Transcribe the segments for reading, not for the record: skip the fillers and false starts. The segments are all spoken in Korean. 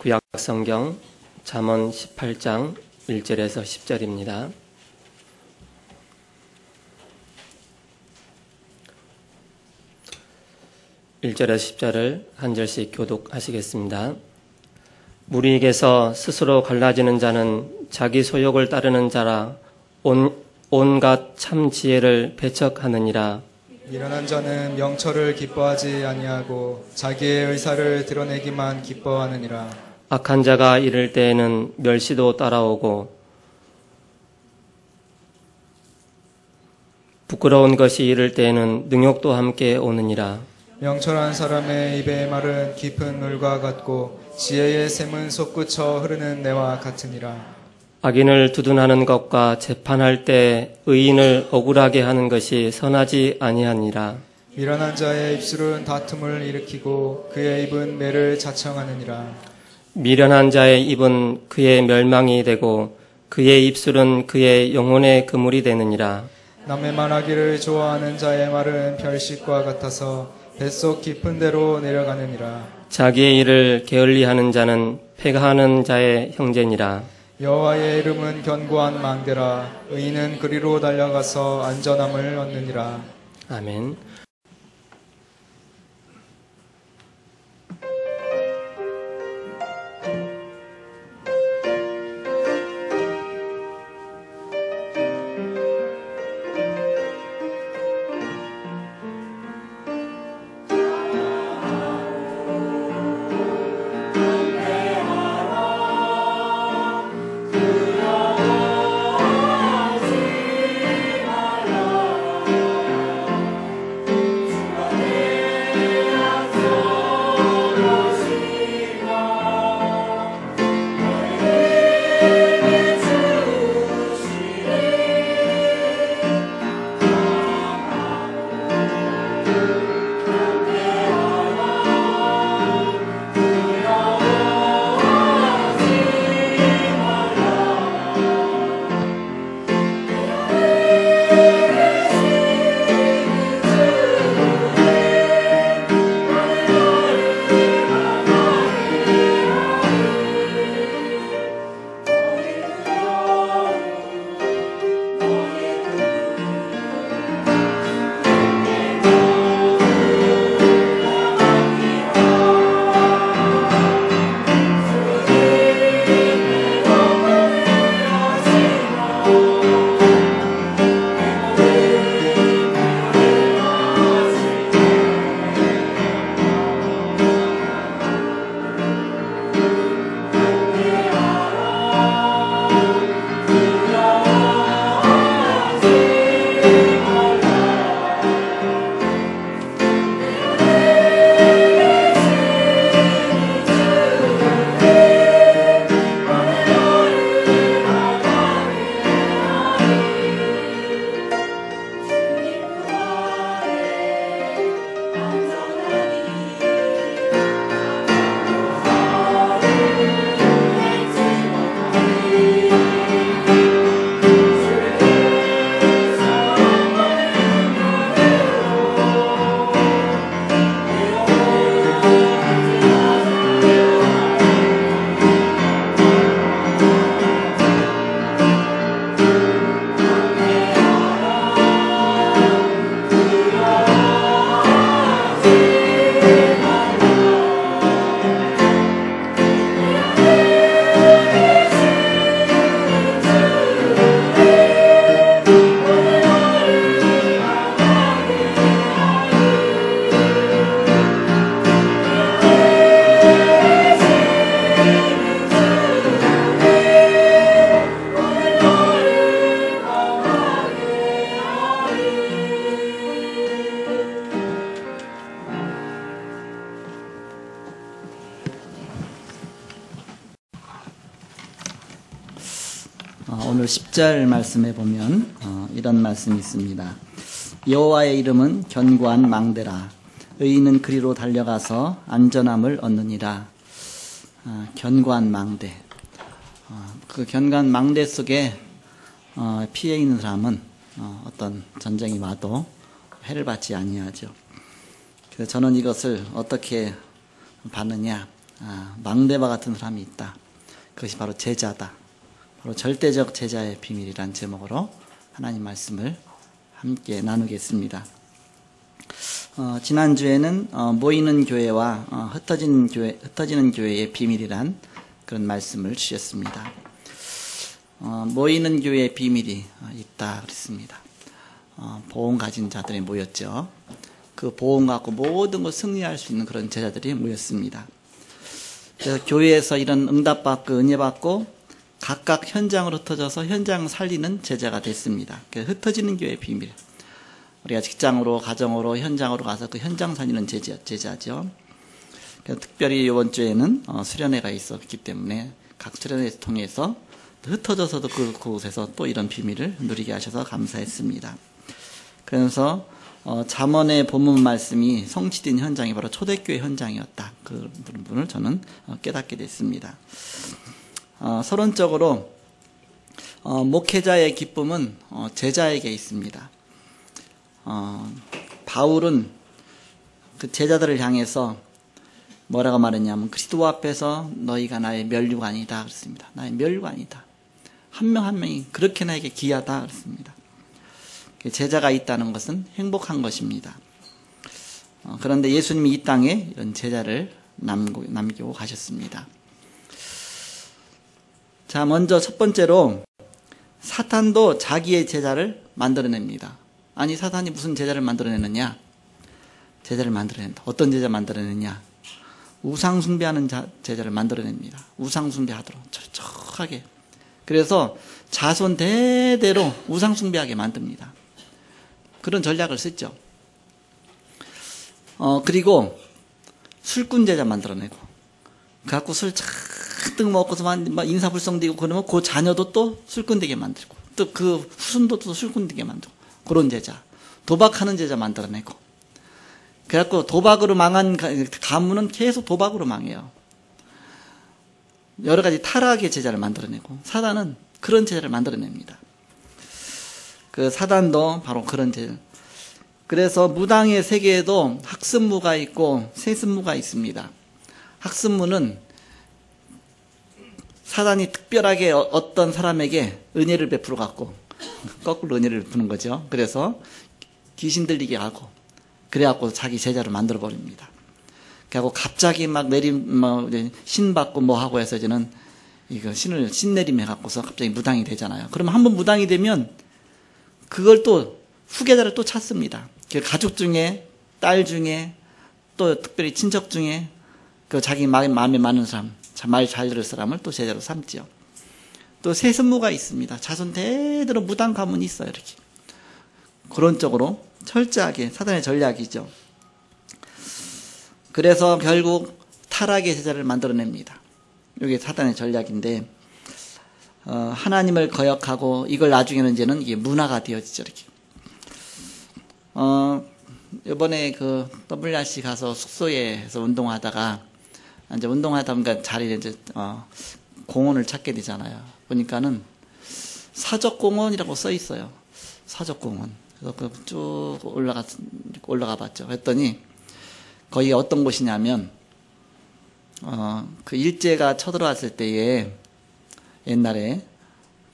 구약 성경 잠언 18장 1절에서 10절입니다. (1절에서 10절을) 한 절씩 교독하시겠습니다. 무리에게서 스스로 갈라지는 자는 자기 소욕을 따르는 자라 온갖 참 지혜를 배척하느니라. 미련한 자는 명철을 기뻐하지 아니하고 자기의 의사를 드러내기만 기뻐하느니라. 악한 자가 이를 때에는 멸시도 따라오고 부끄러운 것이 이를 때에는 능욕도 함께 오느니라. 명철한 사람의 입의 말은 깊은 물과 같고 지혜의 샘은 솟구쳐 흐르는 내와 같으니라. 악인을 두둔하는 것과 재판할 때 의인을 억울하게 하는 것이 선하지 아니하니라. 미련한 자의 입술은 다툼을 일으키고 그의 입은 매를 자청하느니라. 미련한 자의 입은 그의 멸망이 되고 그의 입술은 그의 영혼의 그물이 되느니라. 남의 말하기를 좋아하는 자의 말은 별식과 같아서 뱃속 깊은 데로 내려가느니라. 자기의 일을 게을리하는 자는 패가하는 자의 형제니라. 여호와의 이름은 견고한 망대라. 의인은 그리로 달려가서 안전함을 얻느니라. 아멘. 오늘 10절 말씀에 보면 이런 말씀이 있습니다. 여호와의 이름은 견고한 망대라. 의인은 그리로 달려가서 안전함을 얻느니라. 견고한 망대. 그 견고한 망대 속에 피해 있는 사람은 어떤 전쟁이 와도 해를 받지 아니하죠. 그래서 저는 이것을 어떻게 봤느냐. 망대와 같은 사람이 있다. 그것이 바로 제자다. 바로 절대적 제자의 비밀이란 제목으로 하나님 말씀을 함께 나누겠습니다. 지난주에는 모이는 교회와 흩어지는 교회의 비밀이란 그런 말씀을 주셨습니다. 모이는 교회의 비밀이 있다 그랬습니다. 보험 가진 자들이 모였죠. 그 보험 갖고 모든 걸 승리할 수 있는 그런 제자들이 모였습니다. 그래서 교회에서 이런 응답받고 은혜받고 각각 현장으로 흩어져서 현장을 살리는 제자가 됐습니다. 그래서 흩어지는 교회의 비밀. 우리가 직장으로, 가정으로, 현장으로 가서 그 현장 살리는 제자죠. 그래서 특별히 이번 주에는 수련회가 있었기 때문에 각 수련회를 통해서 흩어져서도 그곳에서 또 이런 비밀을 누리게 하셔서 감사했습니다. 그래서 잠언의 본문 말씀이 성취된 현장이 바로 초대교회 현장이었다. 그 부분을 저는 깨닫게 됐습니다. 서론적으로 목회자의 기쁨은 제자에게 있습니다. 바울은 그 제자들을 향해서 뭐라고 말했냐면 그리스도 앞에서 너희가 나의 면류관이다 그랬습니다. 나의 면류관이다. 한 명 한 명이 그렇게 나에게 귀하다 그랬습니다. 제자가 있다는 것은 행복한 것입니다. 그런데 예수님이 이 땅에 이런 제자를 남기고 가셨습니다. 자, 먼저 첫 번째로 사탄도 자기의 제자를 만들어냅니다. 아니, 사탄이 무슨 제자를 만들어내느냐? 제자를 만들어낸다. 어떤 제자 만들어내느냐? 우상숭배하는 제자를 만들어냅니다. 우상숭배하도록 철저하게. 그래서 자손 대대로 우상숭배하게 만듭니다. 그런 전략을 쓰죠. 그리고 술꾼 제자 만들어내고, 갖고 술 잔뜩 먹고서만 인사불성되고 그러면 그 자녀도 또 술꾼 되게 만들고, 또 그 후손도 또 술꾼 되게 만들고, 그런 제자. 도박하는 제자 만들어내고. 그래갖고 도박으로 망한 가문은 계속 도박으로 망해요. 여러 가지 타락의 제자를 만들어내고, 사단은 그런 제자를 만들어냅니다. 그 사단도 바로 그런 제자. 그래서 무당의 세계에도 학습무가 있고 세습무가 있습니다. 학습무는 사단이 특별하게 어떤 사람에게 은혜를 베풀어 갖고 거꾸로 은혜를 베푸는 거죠. 그래서 귀신 들리게 하고 그래갖고 자기 제자를 만들어 버립니다. 그래갖고 갑자기 막 신 받고 뭐 하고 해서 이제는 이거 신 내림 해갖고서 갑자기 무당이 되잖아요. 그러면 한번 무당이 되면 그걸 또 후계자를 또 찾습니다. 가족 중에 딸 중에 또 특별히 친척 중에 그 자기 마음에 맞는 사람, 말 잘 들을 사람을 또 제자로 삼지요. 또 세습무가 있습니다. 자손 대대로 무당 가문이 있어요. 이렇게 그런 쪽으로 철저하게 사단의 전략이죠. 그래서 결국 타락의 제자를 만들어냅니다. 이게 사단의 전략인데 하나님을 거역하고 이걸 나중에는 이제는 이게 문화가 되어지죠. 이렇게. 이번에 그 WRC 가서 숙소에서 운동하다가 이제 운동하다 보니까 자리에 이제 공원을 찾게 되잖아요. 보니까는 사적공원이라고 써 있어요. 사적공원. 그래서 쭉 올라가 봤죠. 그랬더니 거기 어떤 곳이냐면 그 일제가 쳐들어왔을 때에 옛날에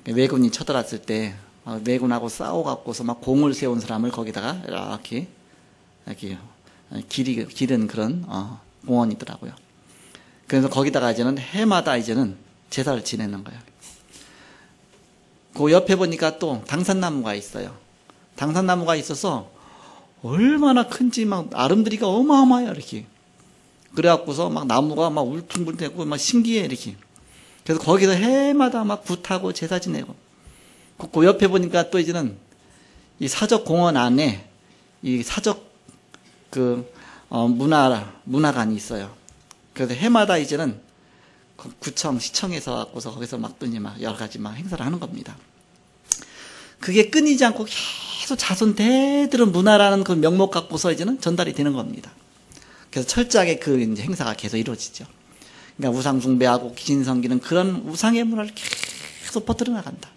왜군이 쳐들어왔을 때 왜군하고 싸워갖고서 막 공을 세운 사람을 거기다가 이렇게 기른 그런 공원이더라고요. 그래서 거기다가 이제는 해마다 이제는 제사를 지내는 거예요. 그 옆에 보니까 또 당산나무가 있어요. 당산나무가 있어서 얼마나 큰지 막 아름드리가 어마어마해요. 이렇게. 그래갖고서 막 나무가 막 울퉁불퉁하고 막 신기해 이렇게. 그래서 거기서 해마다 막 굿하고 제사 지내고. 그 옆에 보니까 또 이제는 이 사적 공원 안에 이 사적 문화관이 있어요. 그래서 해마다 이제는 구청, 시청에서 갖고서 거기서 막 여러 가지 막 행사를 하는 겁니다. 그게 끊이지 않고 계속 자손 대대로 문화라는 그 명목 갖고서 이제는 전달이 되는 겁니다. 그래서 철저하게 그 이제 행사가 계속 이루어지죠. 그러니까 우상숭배하고 귀신 섬기는 그런 우상의 문화를 계속 퍼뜨려 나간다.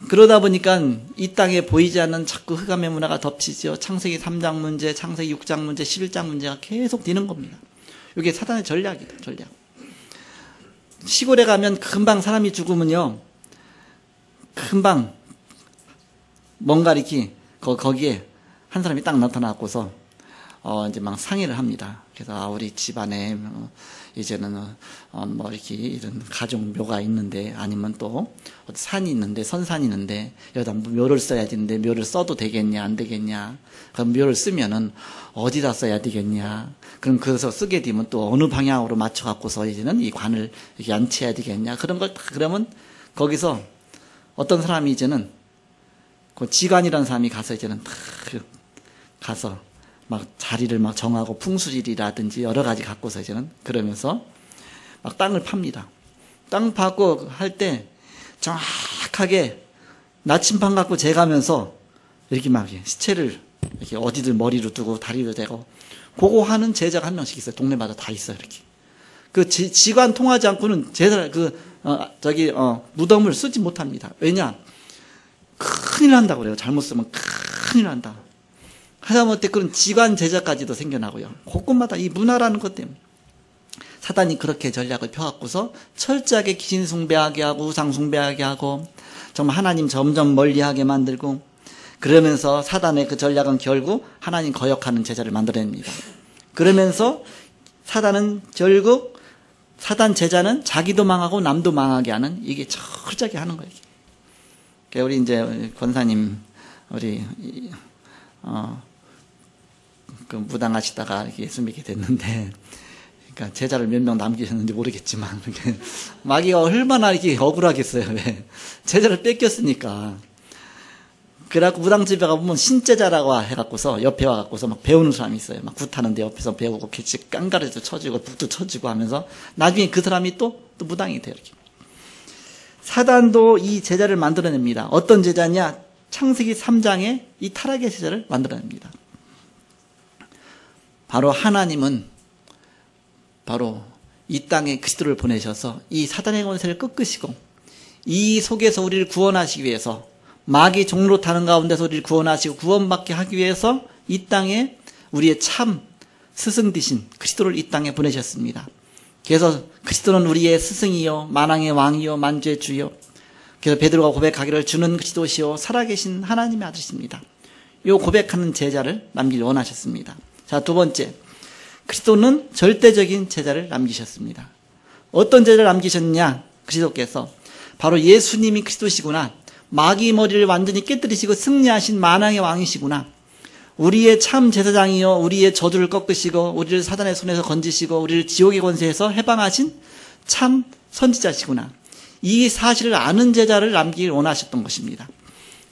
그러다 보니까 이 땅에 보이지 않는 자꾸 흑암의 문화가 덮치죠. 창세기 3장 문제, 창세기 6장 문제, 11장 문제가 계속 되는 겁니다. 이게 사단의 전략이다, 전략. 시골에 가면 금방 사람이 죽으면요, 금방 뭔가 이렇게 거기에 한 사람이 딱 나타나고서 이제 막 상의를 합니다. 그래서 우리 집안에 이제는 뭐 이렇게 이런 가족 묘가 있는데, 아니면 또 어디 산이 있는데, 선산이 있는데 여기다 묘를 써야 되는데 묘를 써도 되겠냐 안 되겠냐, 그럼 묘를 쓰면은 어디다 써야 되겠냐, 그럼 그래서 쓰게 되면 또 어느 방향으로 맞춰 갖고서 이제는 이 관을 이렇게 안치해야 되겠냐, 그런 걸 다 그러면 거기서 어떤 사람이 이제는 그 지관이라는 사람이 가서 이제는 다 가서 막 자리를 막 정하고 풍수지리라든지 여러 가지 갖고서 이제는 그러면서 막 땅을 팝니다. 땅 파고 할 때 정확하게 나침반 갖고 재가면서 이렇게 막 시체를 이렇게 어디들 머리로 두고 다리로 대고 그거 하는 제자가 한 명씩 있어요. 동네마다 다 있어요. 이렇게. 그 지관 통하지 않고는 제자 무덤을 쓰지 못합니다. 왜냐? 큰일 난다고 그래요. 잘못 쓰면 큰일 난다. 하다못해 그런 지관 제자까지도 생겨나고요. 곳곳마다 이 문화라는 것 때문에 사단이 그렇게 전략을 펴갖고서 철저하게 귀신 숭배하게 하고 우상 숭배하게 하고 정말 하나님 점점 멀리하게 만들고, 그러면서 사단의 그 전략은 결국 하나님 거역하는 제자를 만들어냅니다. 그러면서 사단은 결국 사단 제자는 자기도 망하고 남도 망하게 하는, 이게 철저하게 하는 거예요. 우리 이제 권사님 그 무당하시다가 이렇게 예수 믿게 됐는데, 그러니까 제자를 몇 명 남기셨는지 모르겠지만 마귀가 얼마나 이렇게 억울하겠어요. 왜? 제자를 뺏겼으니까. 그래갖고 무당집에 가보면 신제자라고 해갖고서 옆에 와갖고서 막 배우는 사람이 있어요. 막 굿하는데 옆에서 배우고 빛이 깡가리도 쳐주고 북도 쳐주고 하면서 나중에 그 사람이 또 무당이 돼요. 이렇게. 사단도 이 제자를 만들어냅니다. 어떤 제자냐? 창세기 3장에 이 타락의 제자를 만들어냅니다. 바로 하나님은 바로 이 땅에 그리스도를 보내셔서 이 사단의 권세를 꺾으시고 이 속에서 우리를 구원하시기 위해서, 마귀 종로 타는 가운데서 우리를 구원하시고 구원받게 하기 위해서 이 땅에 우리의 참 스승 되신 그리스도를 이 땅에 보내셨습니다. 그래서 그리스도는 우리의 스승이요 만왕의 왕이요 만주의 주요, 그래서 베드로가 고백하기를 주는 그리스도시요 살아계신 하나님의 아들이십니다. 이 고백하는 제자를 남기를 원하셨습니다. 자, 두 번째, 그리스도는 절대적인 제자를 남기셨습니다. 어떤 제자를 남기셨냐? 그리스도께서 바로 예수님이 그리스도시구나, 마귀 머리를 완전히 깨뜨리시고 승리하신 만왕의 왕이시구나, 우리의 참 제사장이요 우리의 저주를 꺾으시고 우리를 사단의 손에서 건지시고 우리를 지옥의 권세에서 해방하신 참 선지자시구나, 이 사실을 아는 제자를 남기길 원하셨던 것입니다.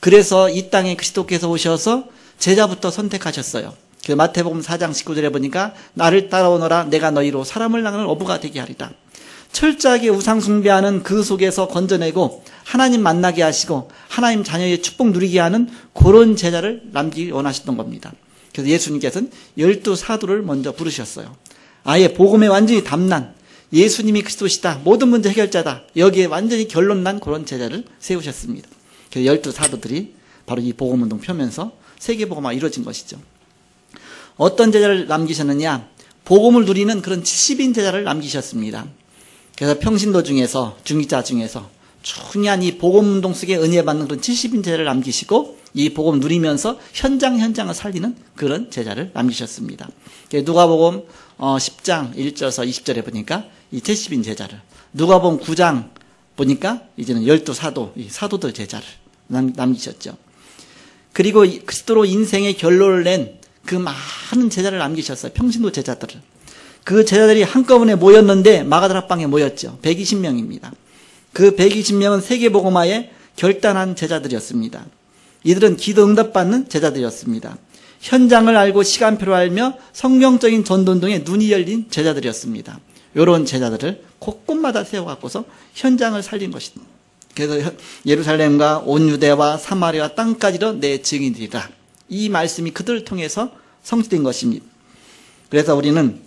그래서 이 땅에 그리스도께서 오셔서 제자부터 선택하셨어요. 그 마태복음 4장 19절에 보니까 나를 따라오너라 내가 너희로 사람을 낳는 어부가 되게 하리라. 철저하게 우상 숭배하는 그 속에서 건져내고 하나님 만나게 하시고 하나님 자녀의 축복 누리게 하는 그런 제자를 남기길 원하셨던 겁니다. 그래서 예수님께서는 12사도를 먼저 부르셨어요. 아예 복음에 완전히 담난, 예수님이 그리스도시다, 모든 문제 해결자다, 여기에 완전히 결론난 그런 제자를 세우셨습니다. 그래서 12사도들이 바로 이 복음운동 펴면서 세계복음화가 이루어진 것이죠. 어떤 제자를 남기셨느냐? 복음을 누리는 그런 70인 제자를 남기셨습니다. 그래서 평신도 중에서, 중기자 중에서 중요한 이 복음운동 속에 은혜 받는 그런 70인 제자를 남기시고 이 복음 누리면서 현장을 살리는 그런 제자를 남기셨습니다. 누가복음 10장 1절에서 20절에 보니까 이 70인 제자를, 누가복음 9장 보니까 이제는 12사도, 이 사도들 제자를 남기셨죠. 그리고 그리스도로 인생의 결론을 낸 그 많은 제자를 남기셨어요. 평신도 제자들을. 그 제자들이 한꺼번에 모였는데 마가다락방에 모였죠. 120명입니다. 그 120명은 세계복음화에 결단한 제자들이었습니다. 이들은 기도 응답받는 제자들이었습니다. 현장을 알고 시간표를 알며 성경적인 전도운동에 눈이 열린 제자들이었습니다. 이런 제자들을 곳곳마다 세워갖고서 현장을 살린 것입니다. 그래서 예루살렘과 온 유대와 사마리아 땅까지도 내 증인이라, 이 말씀이 그들을 통해서 성취된 것입니다. 그래서 우리는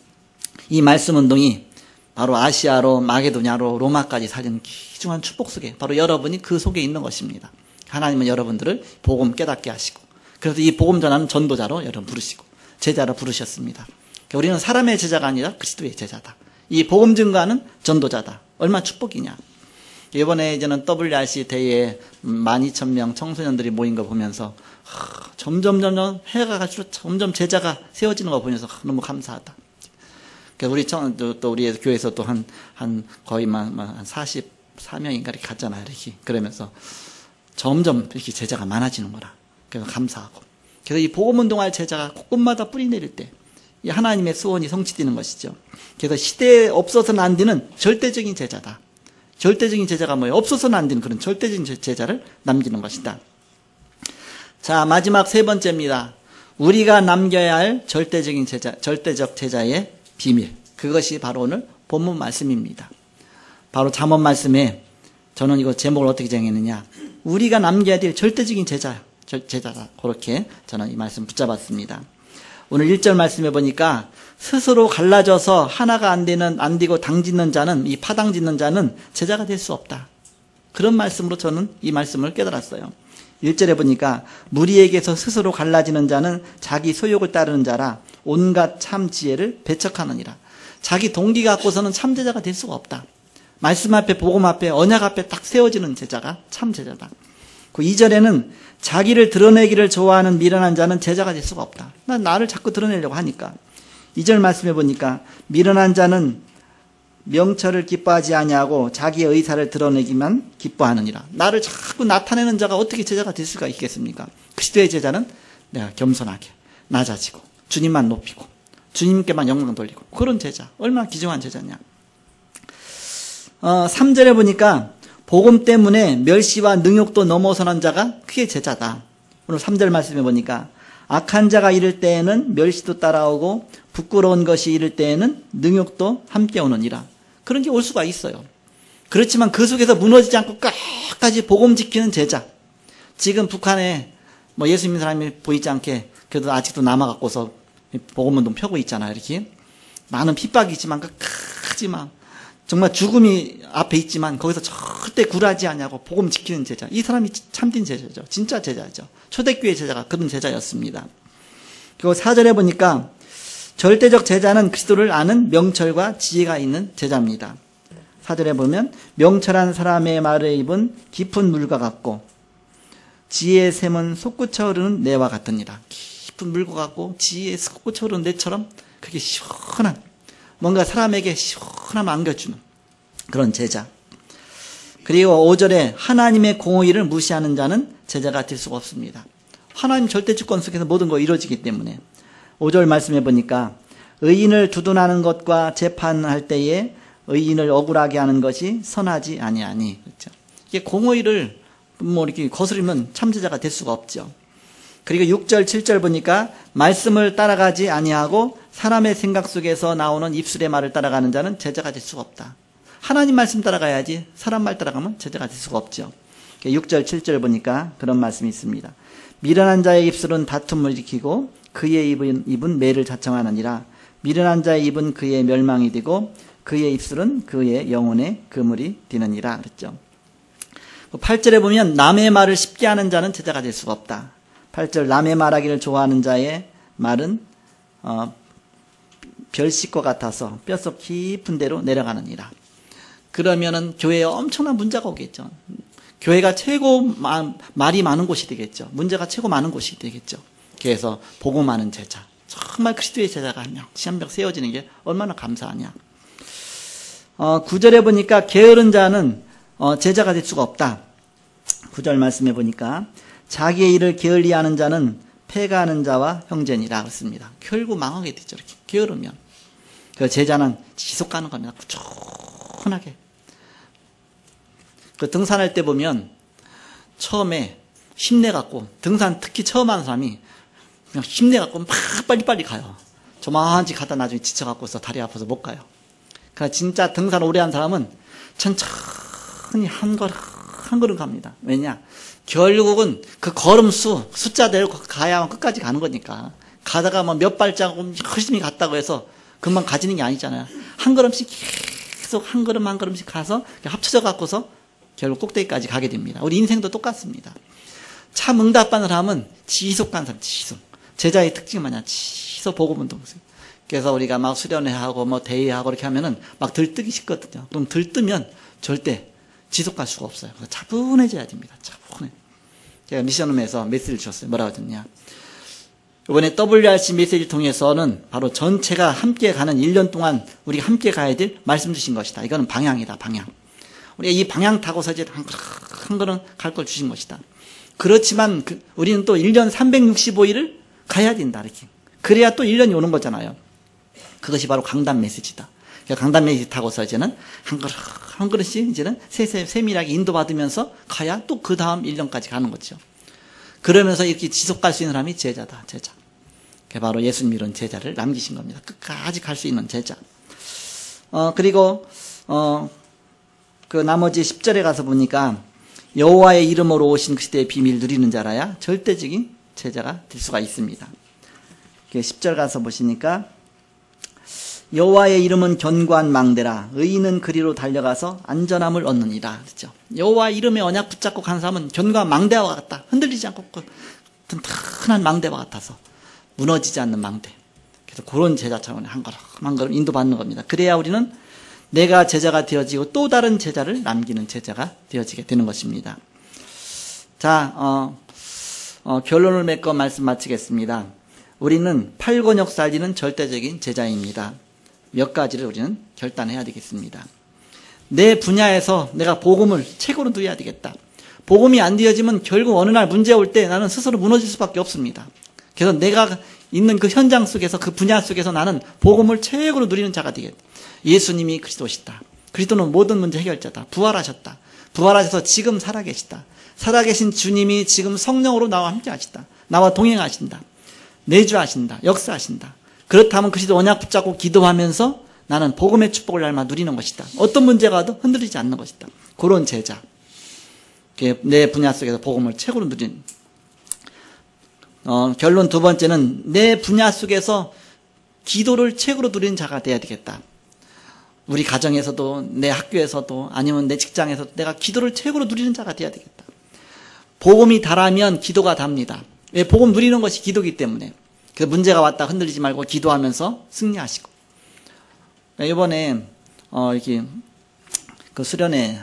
이 말씀 운동이 바로 아시아로, 마게도냐로, 로마까지 살리는 귀중한 축복 속에 바로 여러분이 그 속에 있는 것입니다. 하나님은 여러분들을 복음 깨닫게 하시고, 그래서 이 복음 전하는 전도자로 여러분 부르시고 제자로 부르셨습니다. 우리는 사람의 제자가 아니라 그리스도의 제자다. 이 복음 증거하는 전도자다. 얼마나 축복이냐. 이번에 이제는 WRC 대회에 12,000명 청소년들이 모인 거 보면서 점점 해가 갈수록 점점 제자가 세워지는 거 보면서 너무 감사하다. 우리 또 우리 교회에서 또 한 거의 한 44명인가 이렇게 갔잖아요. 이렇게 그러면서 점점 이렇게 제자가 많아지는 거라. 그래서 감사하고. 그래서 이 복음 운동할 제자가 곳곳마다 뿌리 내릴 때 이 하나님의 소원이 성취되는 것이죠. 그래서 시대에 없어서는 안 되는 절대적인 제자다. 절대적인 제자가 뭐예요? 없어서는 안 되는 그런 절대적인 제자를 남기는 것이다. 자, 마지막 세 번째입니다. 우리가 남겨야 할 절대적인 제자, 절대적 제자의 비밀. 그것이 바로 오늘 본문 말씀입니다. 바로 잠언 말씀에 저는 이거 제목을 어떻게 정했느냐. 우리가 남겨야 될 절대적인 제자다. 그렇게 저는 이 말씀 붙잡았습니다. 오늘 1절 말씀해 보니까 스스로 갈라져서 하나가 안 되고 당 짓는 자는, 이 파당 짓는 자는 제자가 될 수 없다. 그런 말씀으로 저는 이 말씀을 깨달았어요. 1절에 보니까 무리에게서 스스로 갈라지는 자는 자기 소욕을 따르는 자라 온갖 참 지혜를 배척하느니라. 자기 동기 갖고서는 참 제자가 될 수가 없다. 말씀 앞에, 복음 앞에, 언약 앞에 딱 세워지는 제자가 참 제자다. 그 2절에는 자기를 드러내기를 좋아하는 미련한 자는 제자가 될 수가 없다. 난 나를 자꾸 드러내려고 하니까. 2절 말씀해 보니까 미련한 자는 명철을 기뻐하지 아니하고 자기의 의사를 드러내기만 기뻐하느니라. 나를 자꾸 나타내는 자가 어떻게 제자가 될 수가 있겠습니까? 그리스도의 제자는 내가 겸손하게 낮아지고 주님만 높이고 주님께만 영광 돌리고 그런 제자. 얼마나 귀중한 제자냐. 3절에 보니까 복음 때문에 멸시와 능욕도 넘어서는 자가 그게 제자다. 오늘 3절 말씀해 보니까 악한 자가 이를 때에는 멸시도 따라오고 부끄러운 것이 이를 때에는 능욕도 함께 오느니라. 그런 게 올 수가 있어요. 그렇지만 그 속에서 무너지지 않고 끝까지 복음 지키는 제자. 지금 북한에 뭐 예수 믿는 사람이 보이지 않게 그래도 아직도 남아갖고서 복음 운동 펴고 있잖아요. 이렇게 많은 핍박이지만 끝까지 막 정말 죽음이 앞에 있지만 거기서 절대 굴하지 않냐고 복음 지키는 제자. 이 사람이 참된 제자죠. 진짜 제자죠. 초대교회 제자가 그런 제자였습니다. 그리고 4절에 보니까 절대적 제자는 그리스도를 아는 명철과 지혜가 있는 제자입니다. 4절에 보면 명철한 사람의 말에 입은 깊은 물과 같고 지혜의 샘은 솟구쳐 흐르는 내와 같으니라. 깊은 물과 같고 지혜의 솟구쳐 흐르는 내처럼 그게 시원한 뭔가 사람에게 시원함을 안겨주는 그런 제자. 그리고 5절에 하나님의 공의를 무시하는 자는 제자가 될 수가 없습니다. 하나님 절대주권 속에서 모든 거 이루어지기 때문에 5절 말씀해 보니까 의인을 두둔하는 것과 재판할 때에 의인을 억울하게 하는 것이 선하지 아니하니. 그렇죠? 이게 공의를 뭐 이렇게 거스르면 참제자가 될 수가 없죠. 그리고 6절, 7절 보니까 말씀을 따라가지 아니하고 사람의 생각 속에서 나오는 입술의 말을 따라가는 자는 제자가 될 수가 없다. 하나님 말씀 따라가야지 사람 말 따라가면 제자가 될 수가 없죠. 6절, 7절 보니까 그런 말씀이 있습니다. 미련한 자의 입술은 다툼을 일으키고 그의 입은 매를 자청하느니라. 미련한 자의 입은 그의 멸망이 되고 그의 입술은 그의 영혼의 그물이 되느니라. 그랬죠. 8절에 보면 남의 말을 쉽게 하는 자는 제자가 될 수가 없다. 8절 남의 말하기를 좋아하는 자의 말은 별식과 같아서 뼛속 깊은 데로 내려가느니라. 그러면은 교회에 엄청난 문제가 오겠죠. 교회가 최고 말이 많은 곳이 되겠죠. 문제가 최고 많은 곳이 되겠죠. 그래서 복음하는 제자, 정말 그리스도의 제자가 한 명씩 한 명 세워지는 게 얼마나 감사하냐. 9절에 보니까 게으른 자는 제자가 될 수가 없다. 9절 말씀해 보니까 자기의 일을 게을리하는 자는 패가하는 자와 형제니라 그랬습니다. 결국 망하게 되죠. 이렇게 게으르면. 그 제자는 지속 가는 겁니다. 꾸준하게. 그 등산할 때 보면 처음에 힘내갖고 등산 특히 처음 하는 사람이 그냥 힘내갖고 막 빨리빨리 가요. 조만치 가다 나중에 지쳐갖고서 다리 아파서 못 가요. 그러니까 진짜 등산 오래 한 사람은 천천히 한 걸음 갑니다. 왜냐? 결국은 그 걸음수 숫자대로 가야만 끝까지 가는 거니까. 가다가 뭐 몇 발자국 열심히 갔다고 해서 금방 가지는 게 아니잖아요. 한 걸음씩 계속 한 걸음씩 가서 합쳐져 갖고서 결국 꼭대기까지 가게 됩니다. 우리 인생도 똑같습니다. 참 응답하는 사람은 지속 가는 사람, 지속. 제자의 특징은 뭐냐? 지속 복음 운동. 그래서 우리가 막 수련회하고 뭐 대회하고 이렇게 하면은 막 들뜨기 쉽거든요. 그럼 들뜨면 절대 지속할 수가 없어요. 그래서 차분해져야 됩니다. 차분해. 제가 미션홈에서 메시지를 줬어요. 뭐라고 했냐. 이번에 WRC 메시지를 통해서는 바로 전체가 함께 가는 1년 동안 우리가 함께 가야 될 말씀 주신 것이다. 이거는 방향이다, 방향. 우리가 이 방향 타고서 이제 한 걸음 갈 걸 주신 것이다. 그렇지만 우리는 또 1년 365일을 가야 된다. 이렇게. 그래야 또 1년이 오는 거잖아요. 그것이 바로 강단 메시지다. 강단 메시지 타고서 이제는 한 걸음씩 이제는 세밀하게 인도받으면서 가야 또 그 다음 1년까지 가는 거죠. 그러면서 이렇게 지속 갈 수 있는 사람이 제자다, 제자. 그게 바로 예수님 이런 제자를 남기신 겁니다. 끝까지 갈 수 있는 제자. 그리고, 그 나머지 10절에 가서 보니까 여호와의 이름으로 오신 그 시대의 비밀 누리는 자라야 절대적인 제자가 될 수가 있습니다. 10절 가서 보시니까 여호와의 이름은 견고한 망대라 의인은 그리로 달려가서 안전함을 얻느니라. 그렇죠? 여호와 이름에 언약 붙잡고 가는 사람은 견고한 망대와 같다. 흔들리지 않고 튼튼한 망대와 같아서 무너지지 않는 망대. 그래서 그런 제자처럼 한 걸음 한 걸음 인도받는 겁니다. 그래야 우리는 내가 제자가 되어지고 또 다른 제자를 남기는 제자가 되어지게 되는 것입니다. 자, 결론을 맺고 말씀 마치겠습니다. 우리는 팔권역 살리는 절대적인 제자입니다. 몇 가지를 우리는 결단해야 되겠습니다. 내 분야에서 내가 복음을 최고로 누려야 되겠다. 복음이 안 되어지면 결국 어느 날 문제 올 때 나는 스스로 무너질 수밖에 없습니다. 그래서 내가 있는 그 현장 속에서 그 분야 속에서 나는 복음을 최고로 누리는 자가 되겠다. 예수님이 그리스도시다. 그리스도는 모든 문제 해결자다. 부활하셨다. 부활하셔서 지금 살아계시다. 살아계신 주님이 지금 성령으로 나와 함께 하시다. 나와 동행하신다. 내주하신다. 역사하신다. 그렇다면 그리스도 언약 붙잡고 기도하면서 나는 복음의 축복을 날마 누리는 것이다. 어떤 문제가 와도 흔들리지 않는 것이다. 그런 제자. 내 분야 속에서 복음을 최고로 누리는. 결론 두 번째는 내 분야 속에서 기도를 최고로 누리는 자가 돼야 되겠다. 우리 가정에서도 내 학교에서도 아니면 내 직장에서도 내가 기도를 최고로 누리는 자가 돼야 되겠다. 복음이 달하면 기도가 답니다. 왜? 복음 누리는 것이 기도이기 때문에. 그래서 문제가 왔다 흔들리지 말고 기도하면서 승리하시고. 이번에 이렇게 그 수련회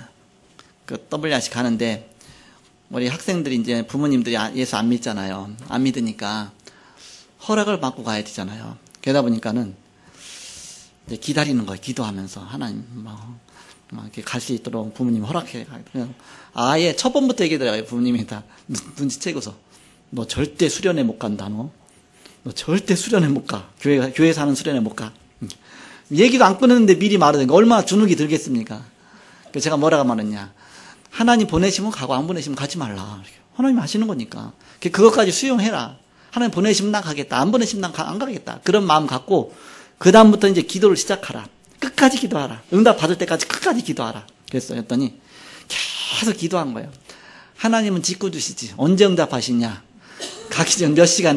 그 WRC 가는데 우리 학생들이 이제 부모님들이 예수 안 믿잖아요. 안 믿으니까 허락을 받고 가야 되잖아요. 그러다 보니까는 이제 기다리는 거예요. 기도하면서 하나님 막 이렇게 갈 수 있도록 부모님 허락해. 아예 첫 번부터 얘기하더라고요. 부모님이 다 눈치채고서 너 절대 수련회 못 간다. 너 절대 수련회 못 가. 교회 사는 수련회 못 가. 얘기도 안 끊었는데 미리 말하니까 얼마나 주눅이 들겠습니까? 그래서 제가 뭐라고 말했냐. 하나님 보내시면 가고 안 보내시면 가지 말라. 하나님 하시는 거니까. 그것까지 수용해라. 하나님 보내시면 나 가겠다. 안 보내시면 난 안 가겠다. 그런 마음 갖고 그 다음부터 이제 기도를 시작하라. 끝까지 기도하라. 응답 받을 때까지 끝까지 기도하라. 그랬더니 계속 기도한 거예요. 하나님은 짓고 두시지. 언제 응답하시냐. 가기 전 몇 시간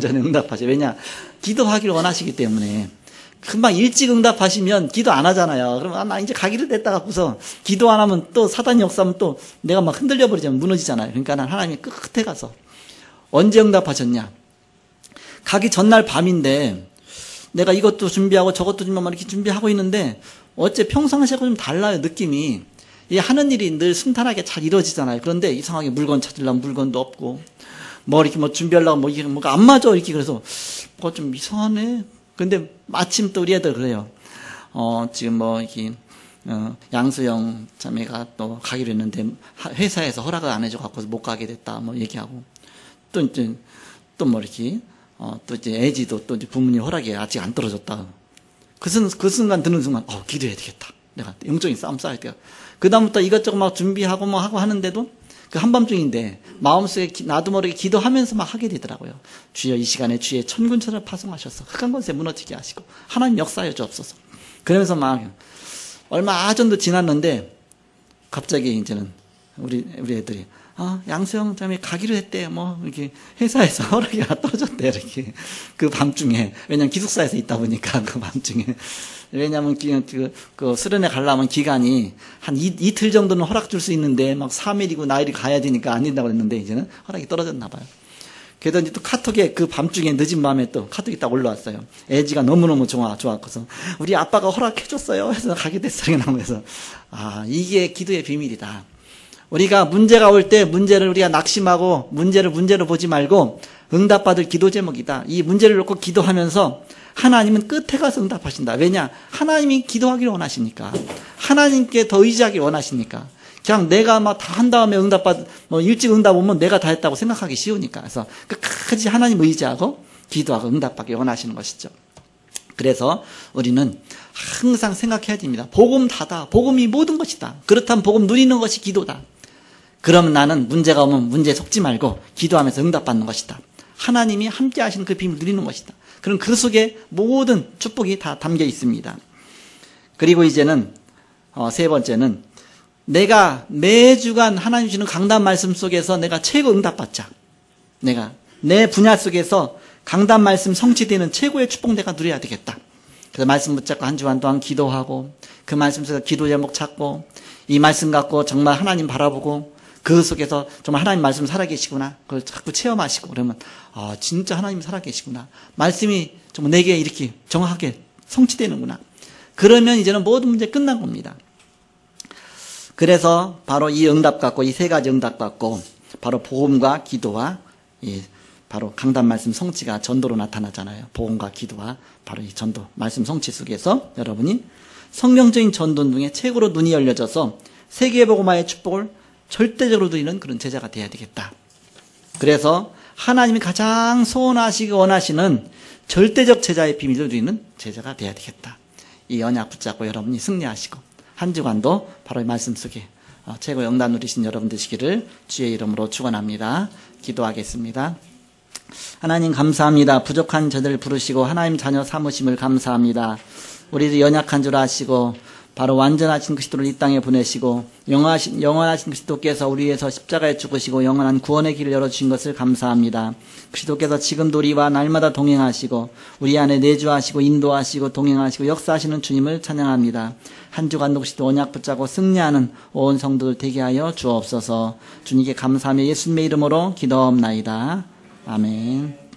전에 응답하셔. 왜냐? 기도하기를 원하시기 때문에. 금방 일찍 응답하시면 기도 안 하잖아요. 그럼 나 이제 가기를 냈다 갖고서 기도 안 하면 또 사단이 역사하면 또 내가 막 흔들려 버리자면 무너지잖아요. 그러니까 난 하나님이 끝에 가서 언제 응답하셨냐? 가기 전날 밤인데 내가 이것도 준비하고 저것도 준비하고 이렇게 준비하고 있는데 어째 평상시하고 좀 달라요. 느낌이. 이 하는 일이 늘 순탄하게 잘 이루어지잖아요. 그런데 이상하게 물건 찾으려면 물건도 없고 뭐 이렇게 뭐 준비하려고 뭐 이게 뭐가 안 맞아 이렇게 그래서 뭐가 좀 이상하네. 근데 마침 또 우리 애들 그래요. 지금 뭐 이렇게 양수영 자매가 또 가기로 했는데 회사에서 허락을 안 해줘 갖고 못 가게 됐다 뭐 얘기하고 또 이제 또 뭐 이렇게 또 이제 애지도 또 이제 부모님 허락이 아직 안 떨어졌다. 그 순간 드는 순간 기도해야 되겠다. 내가 영적인 싸움 싸야 돼요. 그 다음부터 이것저것 막 준비하고 뭐 하고 하는데도 그 한밤중인데 마음속에 나도 모르게 기도하면서 막 하게 되더라고요. 주여 이 시간에 주의 천군천을 파송하셔서 흑암 권세 무너지게 하시고 하나님 역사하여 주옵소서. 그러면서 막 얼마 전도 지났는데 갑자기 이제는 우리 애들이 양수영 자매 가기로 했대. 뭐 이렇게 회사에서 허락이 하나 떨어졌대. 이렇게 그 밤중에. 왜냐면 기숙사에서 있다 보니까 그 밤중에. 왜냐면 그 수련회 가려면 기간이 한 이틀 정도는 허락 줄 수 있는데 막 3일이고 나일이 가야 되니까 안 된다고 그랬는데 이제는 허락이 떨어졌나 봐요. 그러더니 또 카톡에 그 밤중에 늦은 밤에 또 카톡이 딱 올라왔어요. 애지가 너무너무 좋았고서 우리 아빠가 허락해줬어요. 해서 가게 됐어요. 그래서 이게 기도의 비밀이다. 우리가 문제가 올 때 문제를 우리가 낙심하고 문제를 문제로 보지 말고 응답받을 기도 제목이다. 이 문제를 놓고 기도하면서 하나님은 끝에 가서 응답하신다. 왜냐? 하나님이 기도하기를 원하시니까. 하나님께 더 의지하기를 원하시니까. 그냥 내가 막 다 한 다음에 일찍 응답 오면 내가 다 했다고 생각하기 쉬우니까. 그래서 끝까지 하나님 의지하고 기도하고 응답하기 원하시는 것이죠. 그래서 우리는 항상 생각해야 됩니다. 복음 다다. 복음이 모든 것이다. 그렇다면 복음 누리는 것이 기도다. 그러면 나는 문제가 오면 문제에 속지 말고 기도하면서 응답받는 것이다. 하나님이 함께 하시는 그 비밀을 누리는 것이다. 그럼 그 속에 모든 축복이 다 담겨 있습니다. 그리고 이제는 세 번째는 내가 매주간 하나님 주시는 강단 말씀 속에서 내가 최고 응답받자. 내가 내 분야 속에서 강단 말씀 성취되는 최고의 축복 내가 누려야 되겠다. 그래서 말씀 붙잡고 한 주간 동안 기도하고 그 말씀 속에서 기도 제목 찾고 이 말씀 갖고 정말 하나님 바라보고 그 속에서 정말 하나님 말씀 살아계시구나. 그걸 자꾸 체험하시고 그러면 진짜 하나님 살아계시구나. 말씀이 정말 내게 이렇게 정확하게 성취되는구나. 그러면 이제는 모든 문제 끝난 겁니다. 그래서 바로 이 응답 갖고 이 세 가지 응답 갖고 바로 복음과 기도와 바로 강단 말씀 성취가 전도로 나타나잖아요. 복음과 기도와 바로 이 전도 말씀 성취 속에서 여러분이 성경적인 전도 중에 최고로 눈이 열려져서 세계 복음화의 축복을 절대적으로 누리는 그런 제자가 돼야 되겠다. 그래서 하나님이 가장 소원하시고 원하시는 절대적 제자의 비밀을 누리는 제자가 돼야 되겠다. 이 언약 붙잡고 여러분이 승리하시고 한 주간도 바로 이 말씀 속에 최고 영단 누리신 여러분 되시기를 주의 이름으로 축원합니다. 기도하겠습니다. 하나님 감사합니다. 부족한 저들을 부르시고 하나님 자녀 삼으심을 감사합니다. 우리도 연약한 줄 아시고 바로 완전하신 그리스도를 이 땅에 보내시고 영원하신 그리스도께서 우리 위해서 십자가에 죽으시고 영원한 구원의 길을 열어주신 것을 감사합니다. 그리스도께서 지금도 우리와 날마다 동행하시고 우리 안에 내주하시고 인도하시고 동행하시고 역사하시는 주님을 찬양합니다. 한 주간도 그리스도 언약 붙잡고 승리하는 온 성도들 되게 하여 주옵소서. 주님께 감사하며 예수님의 이름으로 기도하옵나이다. 아멘.